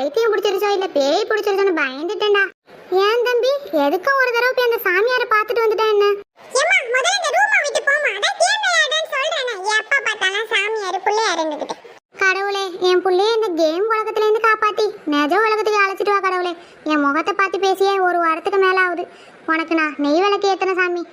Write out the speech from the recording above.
பைத்தியம் பிடிச்சிருச்சோ இல்ல பேய் பிடிச்சிருச்சோன்னு பயந்துட்டேன்டா. ஏன் தம்பி எதுக்கும் ஒரு தடவை போய் அந்த சாமியாரை பார்த்துட்டு வந்துட்டா என்ன? ஏம்மா முதல்ல இந்த ரூமை விட்டு போமா. அதான் கேம் விளையாடுன்னு சொல்றேனே. எப்ப பார்த்தாலும் சாமியார் புள்ளையார் இருந்துகிட்டு. கடவுளே என் புள்ளைய இந்த கேம் உலகத்துல இருந்து காப்பாத்தி நிஜ உலகத்துக்கு அழைச்சிட்டு வா கடவுளே. என் முகத்தை பார்த்து பேசியே ஒரு வாரத்துக்கு மேல ஆகுது. உனக்கு நான் நெய் விளக்கு ஏத்தன சாமி.